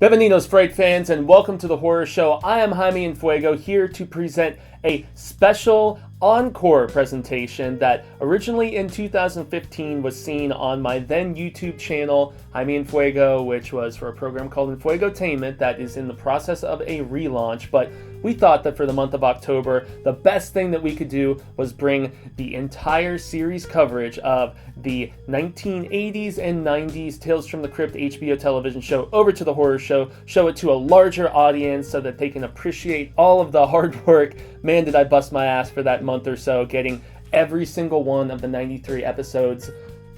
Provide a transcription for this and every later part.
Bienvenidos, Fright fans, and welcome to the horror show. I am Jaime En Fuego, here to present a special encore presentation that originally in 2015 was seen on my then YouTube channel, Jaime En Fuego, which was for a program called ENFUEGOTAINMENT that is in the process of a relaunch. But we thought that for the month of October, the best thing that we could do was bring the entire series coverage of the 1980s and 90s Tales from the Crypt HBO television show over to the horror show, show it to a larger audience so that they can appreciate all of the hard work. Man, did I bust my ass for that month or so, getting every single one of the 93 episodes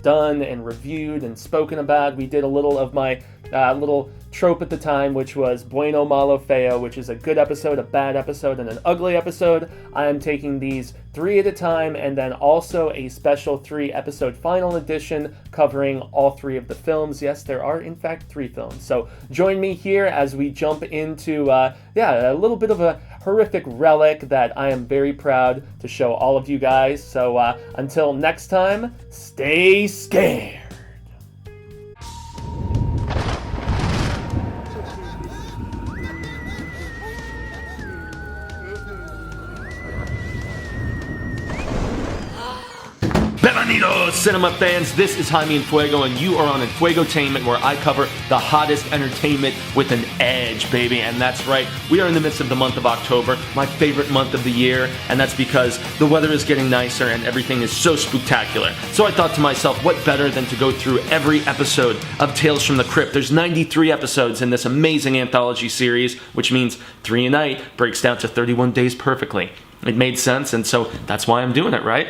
done and reviewed and spoken about. We did a little of my little trope at the time, which was Bueno, Malo, Feo, which is a good episode, a bad episode, and an ugly episode. I am taking these 3 at a time, and then also a special 3-episode final edition covering all 3 of the films. Yes, there are in fact 3 films. So join me here as we jump into a little bit of a horrific relic that I am very proud to show all of you guys. So until next time, stay scared. Bienvenidos, cinema fans. This is Jaime En Fuego, and you are on ENFUEGOTAINMENT, where I cover the hottest entertainment with an edge, baby. And that's right, we are in the midst of the month of October, my favorite month of the year, and that's because the weather is getting nicer and everything is so spooktacular. So I thought to myself, what better than to go through every episode of Tales from the Crypt. There's 93 episodes in this amazing anthology series, which means 3 a night breaks down to 31 days perfectly. It made sense, and so that's why I'm doing it, right?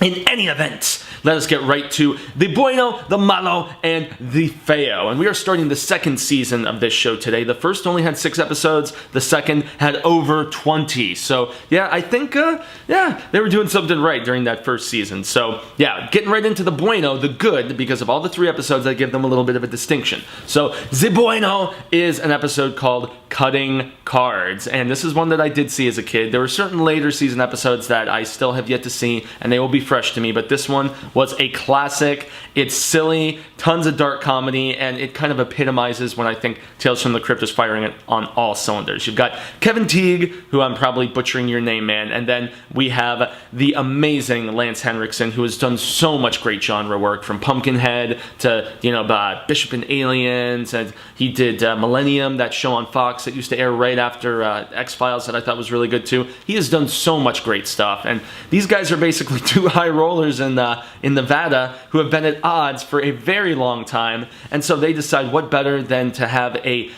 In any event, let us get right to the Bueno, the Malo, and the Feo. And we are starting the 2nd season of this show today. The first only had 6 episodes. The second had over 20. So, yeah, I think, they were doing something right during that first season. So, yeah, getting right into the Bueno, the good, because of all the 3 episodes, I give them a little bit of a distinction. So, the Bueno is an episode called Cutting Cards. And this is one that I did see as a kid. There were certain later season episodes that I still have yet to see, and they will be fresh to me, but this one was a classic. It's silly, tons of dark comedy, and it kind of epitomizes when I think Tales from the Crypt is firing it on all cylinders. You've got Kevin Teague, who I'm probably butchering your name, man, and then we have the amazing Lance Henriksen, who has done so much great genre work, from Pumpkinhead to, Bishop and Aliens, and he did Millennium, that show on Fox that used to air right after X-Files that I thought was really good too. He has done so much great stuff, and these guys are basically 2 high rollers in Nevada who have been at odds for a very long time, and so they decide what better than to have a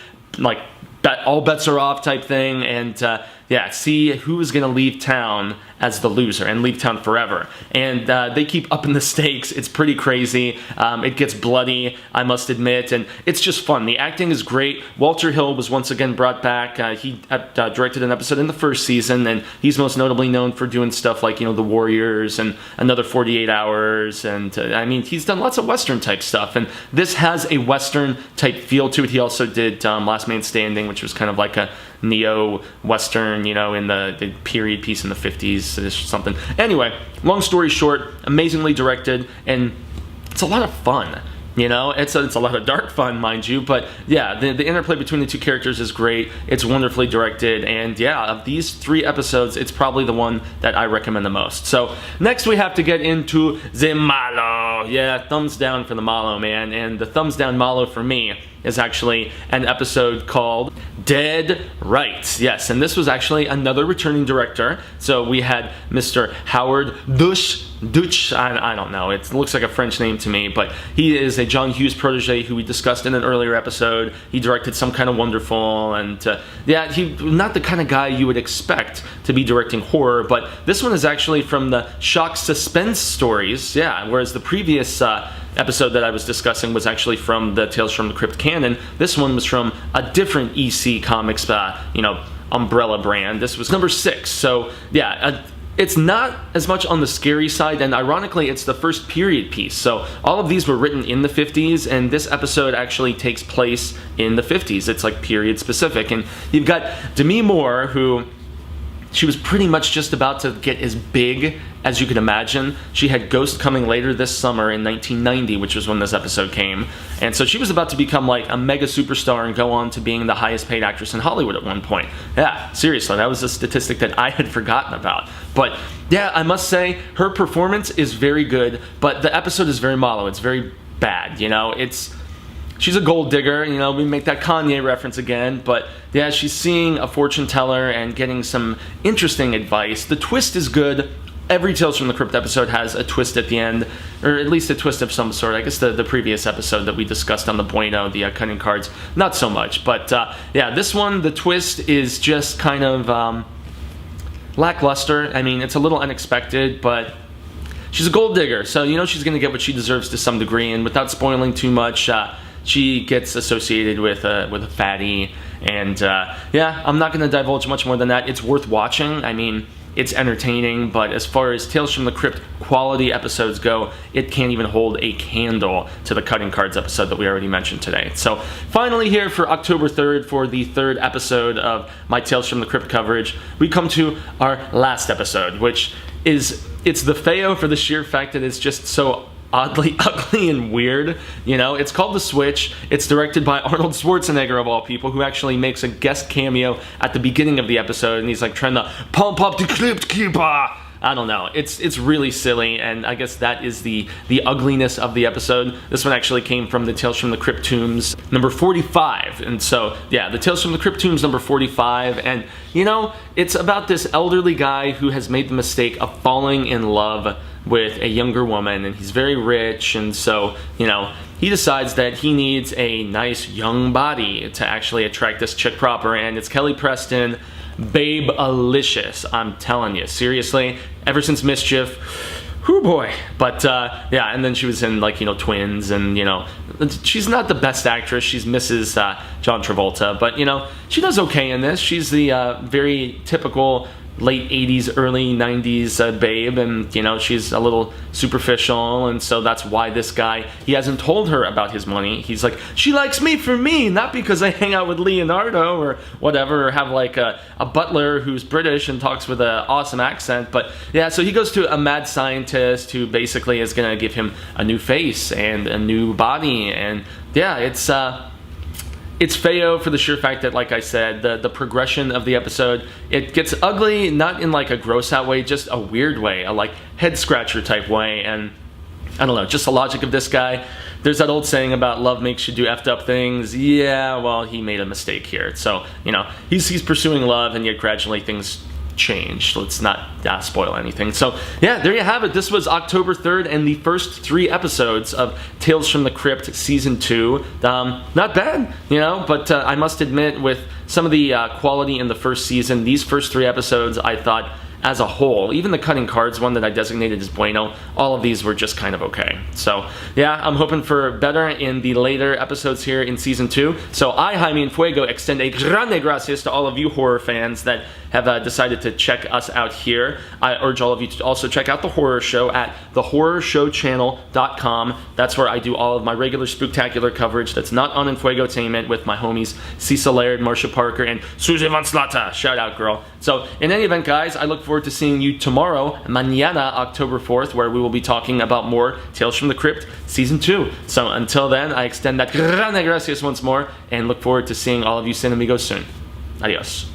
all bets are off type thing, and see who is going to leave town as the loser and leave town forever. And they keep upping the stakes. It's pretty crazy. It gets bloody, I must admit, and it's just fun. The acting is great. Walter Hill was once again brought back. He directed an episode in the first season, and he's most notably known for doing stuff like, The Warriors and Another 48 Hours, and he's done lots of Western type stuff, and this has a Western type feel to it. He also did Last Man Standing, which was kind of like a neo-Western, in the period piece in the 50s or something. Anyway, long story short, amazingly directed, and it's a lot of fun. It's a lot of dark fun, mind you, but yeah, the interplay between the 2 characters is great. It's wonderfully directed, and yeah, of these 3 episodes, it's probably the one that I recommend the most. So next we have to get into the Malo. Yeah, thumbs down for the Malo, man, and the thumbs down Malo for me is actually an episode called Dead Right. Yes, and this was actually another returning director. So we had Mr. Howard Deutsch, I don't know, it looks like a French name to me, but he is a John Hughes protege who we discussed in an earlier episode. He directed Some Kind of Wonderful, and he's not the kind of guy you would expect to be directing horror, but this one is actually from the shock suspense stories, whereas the previous episode that I was discussing was actually from the Tales from the Crypt canon. This one was from a different EC Comics, umbrella brand. This was number 6, so it's not as much on the scary side, and ironically, it's the first period piece. So all of these were written in the 50s, and this episode actually takes place in the 50s. It's like period specific, and you've got Demi Moore, who she was pretty much just about to get as big as you could imagine. She had Ghost coming later this summer in 1990, which was when this episode came. And so she was about to become like a mega superstar and go on to being the highest paid actress in Hollywood at one point. Yeah, seriously, that was a statistic that I had forgotten about. But yeah, I must say, her performance is very good, but the episode is very MALO. It's very bad, you know? She's a gold digger, you know, we make that Kanye reference again, but yeah, she's seeing a fortune teller and getting some interesting advice. The twist is good. Every Tales from the Crypt episode has a twist at the end, or at least a twist of some sort. I guess the previous episode that we discussed on the Bueno, the cutting cards, not so much. But yeah, this one, the twist is just kind of lackluster. I mean, it's a little unexpected, but she's a gold digger, so you know she's going to get what she deserves to some degree, and without spoiling too much, she gets associated with a fatty, and yeah, I'm not going to divulge much more than that. It's worth watching. I mean, it's entertaining, but as far as Tales from the Crypt quality episodes go, it can't even hold a candle to the Cutting Cards episode that we already mentioned today. So finally here for October 3rd, for the third episode of my Tales from the Crypt coverage, we come to our last episode, which is, it's the Feo for the sheer fact that it's just so oddly ugly and weird. You know, it's called The Switch. It's directed by Arnold Schwarzenegger, of all people, who actually makes a guest cameo at the beginning of the episode, and he's like trying to pump up the Crypt Keeper. I don't know. It's really silly, and I guess that is the ugliness of the episode. This one actually came from the Tales from the Crypt Tombs number 45, and so yeah, the Tales from the Crypt Tombs number 45, and you know, it's about this elderly guy who has made the mistake of falling in love with a younger woman, and he's very rich, and so, you know, he decides that he needs a nice young body to actually attract this chick proper, and it's Kelly Preston, babe-alicious, I'm telling you, seriously, ever since Mischief, whoo boy. But yeah, and then she was in, like, you know, Twins, and, you know, she's not the best actress. She's Mrs. John Travolta, but, you know, she does okay in this. She's the very typical late 80s, early 90s babe, and, you know, she's a little superficial, and so that's why this guy, he hasn't told her about his money. He's like, she likes me for me, not because I hang out with Leonardo or whatever, or have like a butler who's British and talks with an awesome accent. But yeah, so he goes to a mad scientist who basically is gonna give him a new face and a new body, and yeah, it's Feo for the sheer fact that, like I said, the progression of the episode, it gets ugly, not in like a gross out way, just a weird way, a like head scratcher type way, and I don't know, just the logic of this guy. There's that old saying about love makes you do effed up things. Yeah, well, he made a mistake here. So, you know, he's pursuing love, and yet gradually things change. Let's not spoil anything. So yeah, there you have it. This was October 3rd and the first 3 episodes of Tales from the Crypt Season 2. Not bad, you know, but I must admit, with some of the quality in the first season, these first 3 episodes, I thought, as a whole, even the Cutting Cards one that I designated as Bueno, all of these were just kind of okay. So yeah, I'm hoping for better in the later episodes here in Season 2. So I, Jaime En Fuego, extend a grande gracias to all of you horror fans that have decided to check us out here. I urge all of you to also check out The Horror Show at thehorrorshowchannel.com. That's where I do all of my regular Spooktacular coverage that's not on ENFUEGOTAINMENT with my homies Cecil Laird, Marcia Parker, and Susie Van Slata. Shout out, girl. So in any event, guys, I look forward to seeing you tomorrow, mañana, October 4th, where we will be talking about more Tales from the Crypt Season 2. So until then, I extend that grande gracias once more, and look forward to seeing all of you Cinemigos soon. Adios.